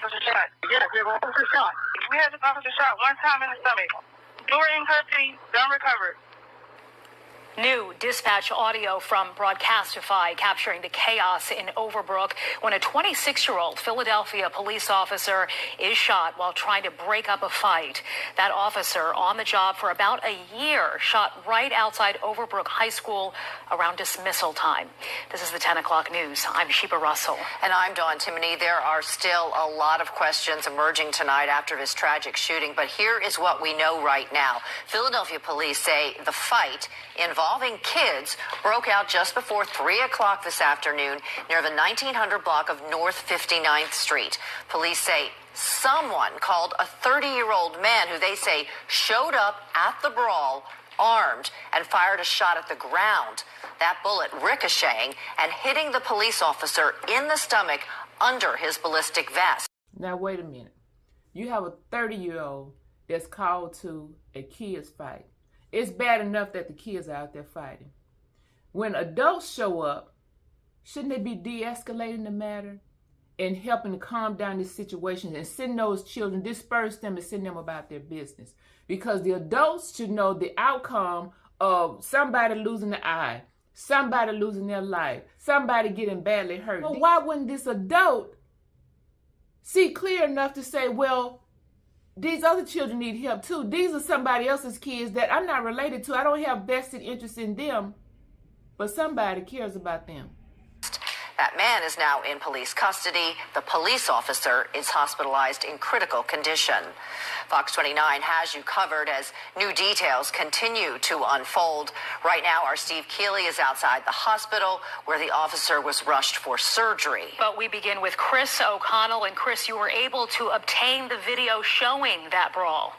officer shot. Yes, we have an officer shot. We had this officer shot one time in the stomach. Door in custody, gun recovered. New dispatch audio from Broadcastify capturing the chaos in Overbrook when a 26-year-old Philadelphia police officer is shot while trying to break up a fight. That officer, on the job for about a year, shot right outside Overbrook High School around dismissal time. This is the 10 o'clock news. I'm Sheba Russell. And I'm Dawn Timoney. There are still a lot of questions emerging tonight after this tragic shooting, but here is what we know right now. Philadelphia police say the fight involving kids broke out just before 3 o'clock this afternoon near the 1900 block of North 59th Street. Police say someone called a 30-year-old man who they say showed up at the brawl armed and fired a shot at the ground. That bullet ricocheting and hitting the police officer in the stomach under his ballistic vest. Now, wait a minute. You have a 30-year-old that's called to a kids fight. It's bad enough that the kids are out there fighting. When adults show up, shouldn't they be de-escalating the matter and helping to calm down this situation and send those children, disperse them and send them about their business? Because the adults should know the outcome of somebody losing an eye, somebody losing their life, somebody getting badly hurt. Well, why wouldn't this adult see clear enough to say, well, these other children need help too. These are somebody else's kids that I'm not related to. I don't have vested interest in them, but somebody cares about them. That man is now in police custody. The police officer is hospitalized in critical condition. Fox 29 has you covered as new details continue to unfold. Right now, our Steve Keeley is outside the hospital where the officer was rushed for surgery. But we begin with Chris O'Connell. And Chris, you were able to obtain the video showing that brawl.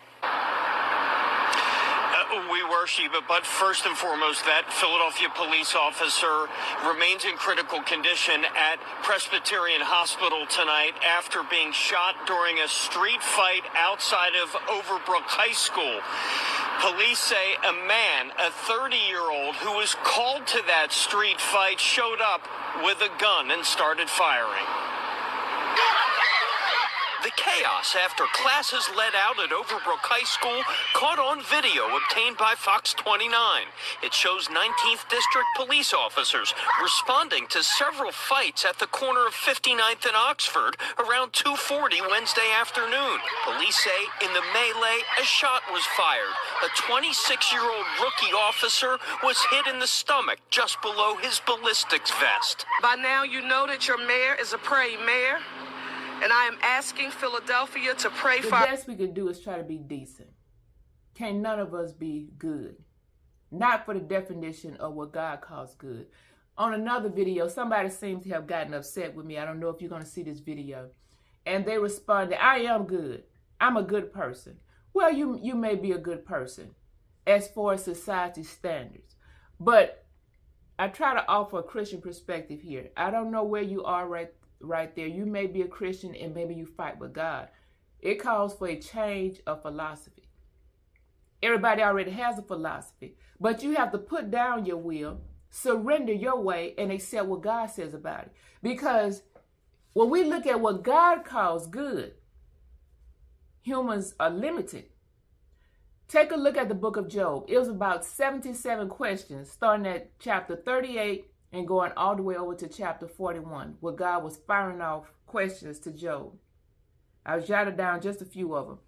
We were, Sheba, but first and foremost, that Philadelphia police officer remains in critical condition at Presbyterian Hospital tonight after being shot during a street fight outside of Overbrook High School. Police say a man, a 30-year-old, who was called to that street fight, showed up with a gun and started firing. The chaos after classes let out at Overbrook High School caught on video obtained by Fox 29. It shows 19th District police officers responding to several fights at the corner of 59th and Oxford around 2:40 Wednesday afternoon. Police say in the melee, a shot was fired. A 26-year-old rookie officer was hit in the stomach just below his ballistics vest. By now, you know that your mayor is a praying mayor. And I am asking Philadelphia to pray for... The best we could do is try to be decent. Can't none of us be good. Not for the definition of what God calls good. On another video, somebody seems to have gotten upset with me. I don't know if you're going to see this video. And they responded, I am good. I'm a good person. Well, you may be a good person as far as society standards. But I try to offer a Christian perspective here. I don't know where you are right there. You may be a Christian and maybe you fight with God. It calls for a change of philosophy. Everybody already has a philosophy, but you have to put down your will, surrender your way, and accept what God says about it. Because when we look at what God calls good, humans are limited. Take a look at the book of Job. It was about 77 questions, starting at chapter 38 and going all the way over to chapter 41, where God was firing off questions to Job. I jotted down just a few of them.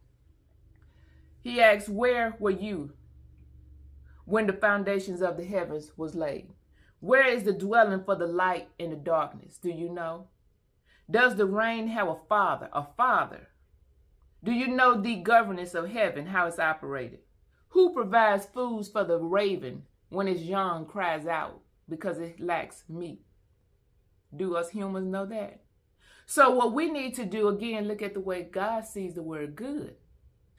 He asked, where were you when the foundations of the heavens was laid? Where is the dwelling for the light in the darkness? Do you know? Does the rain have a father? A father? Do you know the governance of heaven, how it's operated? Who provides foods for the raven when its young cries out because it lacks meat? Do us humans know that? So what we need to do, again, look at the way God sees the word good.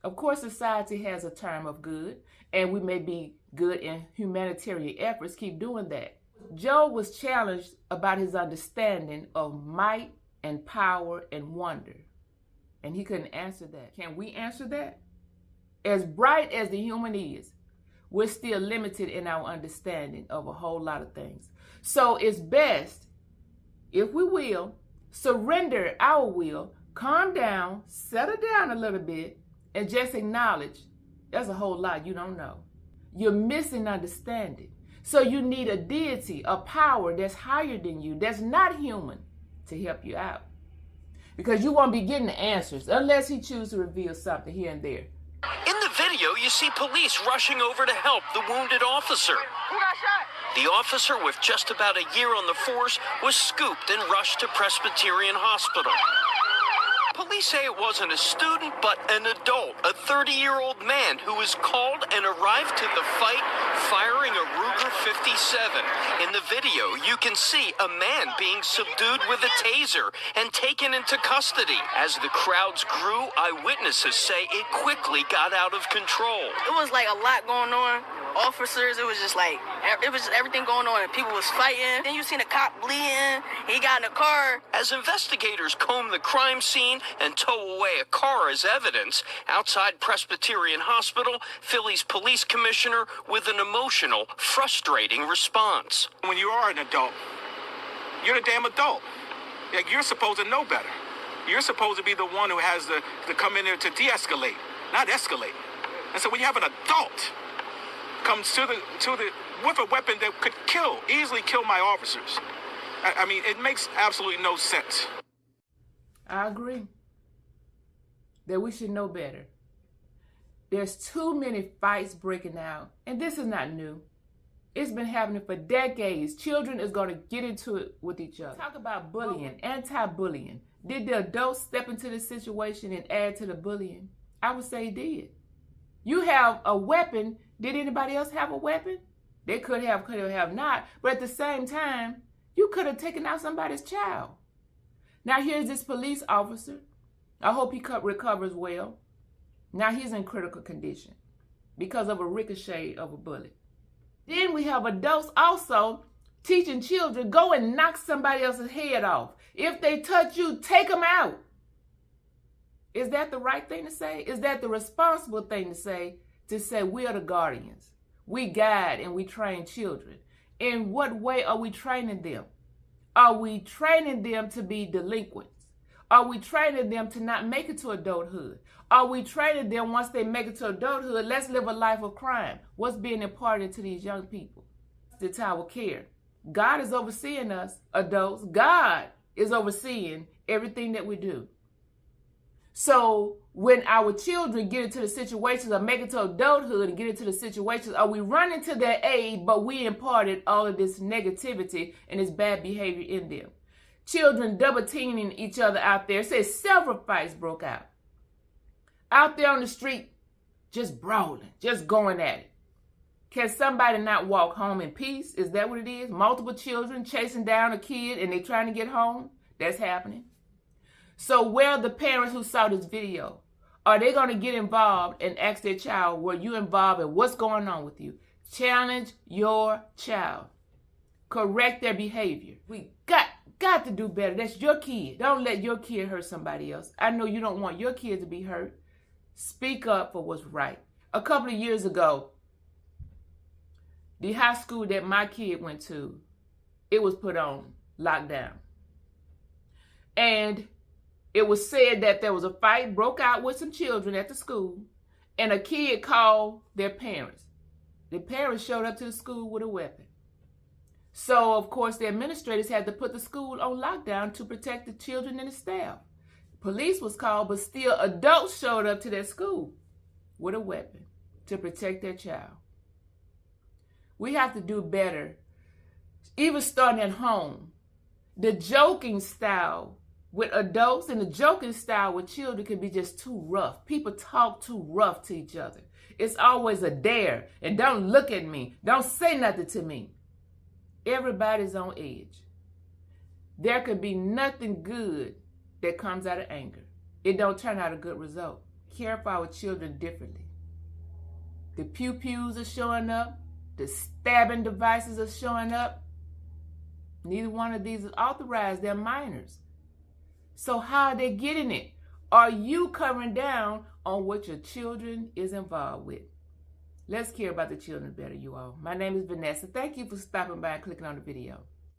Of course, society has a term of good, and we may be good in humanitarian efforts. Keep doing that. Job was challenged about his understanding of might and power and wonder, and he couldn't answer that. Can we answer that? As bright as the human is, we're still limited in our understanding of a whole lot of things. So it's best, if we will, surrender our will calm down, settle down a little bit, and just acknowledge there's a whole lot you don't know. You're missing understanding. So you need a deity, a power that's higher than you, that's not human, to help you out. Because you won't be getting the answers unless he chooses to reveal something here and there. In the video, you see police rushing over to help the wounded officer. Who got shot? The officer, with just about a year on the force, was scooped and rushed to Presbyterian Hospital. Police say it wasn't a student, but an adult, a 30-year-old man who was called and arrived to the fight firing a Ruger 57. In the video, you can see a man being subdued with a taser and taken into custody. As the crowds grew, eyewitnesses say it quickly got out of control. It was like a lot going on. Officers, it was just like, it was just everything going on, and people was fighting. Then you seen a cop bleeding, he got in a car. As investigators comb the crime scene and tow away a car as evidence, outside Presbyterian Hospital, Philly's police commissioner with an emotional, frustrating response. When you are an adult, you're a damn adult. Like, you're supposed to know better. You're supposed to be the one who has to come in there to de-escalate, not escalate. And so when you have an adult comes to the with a weapon that could easily kill my officers, I mean, it makes absolutely no sense. I agree that we should know better. There's too many fights breaking out, and this is not new. It's been happening for decades. Children is going to get into it with each other. Talk about bullying, anti-bullying. Did the adults step into the situation and add to the bullying? I would say did. You have a weapon. Did anybody else have a weapon? They could have not. But at the same time, you could have taken out somebody's child. Now here's this police officer. I hope he recovers well. Now he's in critical condition because of a ricochet of a bullet. Then we have adults also teaching children, go and knock somebody else's head off. If they touch you, take them out. Is that the right thing to say? Is that the responsible thing to say? To say we are the guardians. We guide and we train children. In what way are we training them? Are we training them to be delinquents? Are we training them to not make it to adulthood? Are we training them once they make it to adulthood, let's live a life of crime? What's being imparted to these young people? It's our care. God is overseeing us, adults. God is overseeing everything that we do. So when our children get into the situations or make it to adulthood and get into the situations, are we running to their aid, but we imparted all of this negativity and this bad behavior in them? Children double teaming each other out there. It says several fights broke out. Out there on the street, just brawling, just going at it. Can somebody not walk home in peace? Is that what it is? Multiple children chasing down a kid and they trying to get home? That's happening. So where are the parents who saw this video? Are they going to get involved and ask their child, were you involved in what's going on with you? Challenge your child. Correct their behavior. We got to do better. That's your kid. Don't let your kid hurt somebody else. I know you don't want your kid to be hurt. Speak up for what's right. A couple of years ago, the high school that my kid went to, it was put on lockdown. And it was said that there was a fight broke out with some children at the school, and a kid called their parents. The parents showed up to the school with a weapon. So, of course, the administrators had to put the school on lockdown to protect the children and the staff. Police was called, but still adults showed up to their school with a weapon to protect their child. We have to do better, even starting at home. The joking style with adults and the joking style with children can be just too rough. People talk too rough to each other. It's always a dare, and don't look at me. Don't say nothing to me. Everybody's on edge. There could be nothing good that comes out of anger. It don't turn out a good result. Care for our children differently. The pew-pews are showing up. The stabbing devices are showing up. Neither one of these is authorized. They're minors. So how are they getting it? Are you covering down on what your children is involved with? Let's care about the children better, you all. My name is Vanessa. Thank you for stopping by and clicking on the video.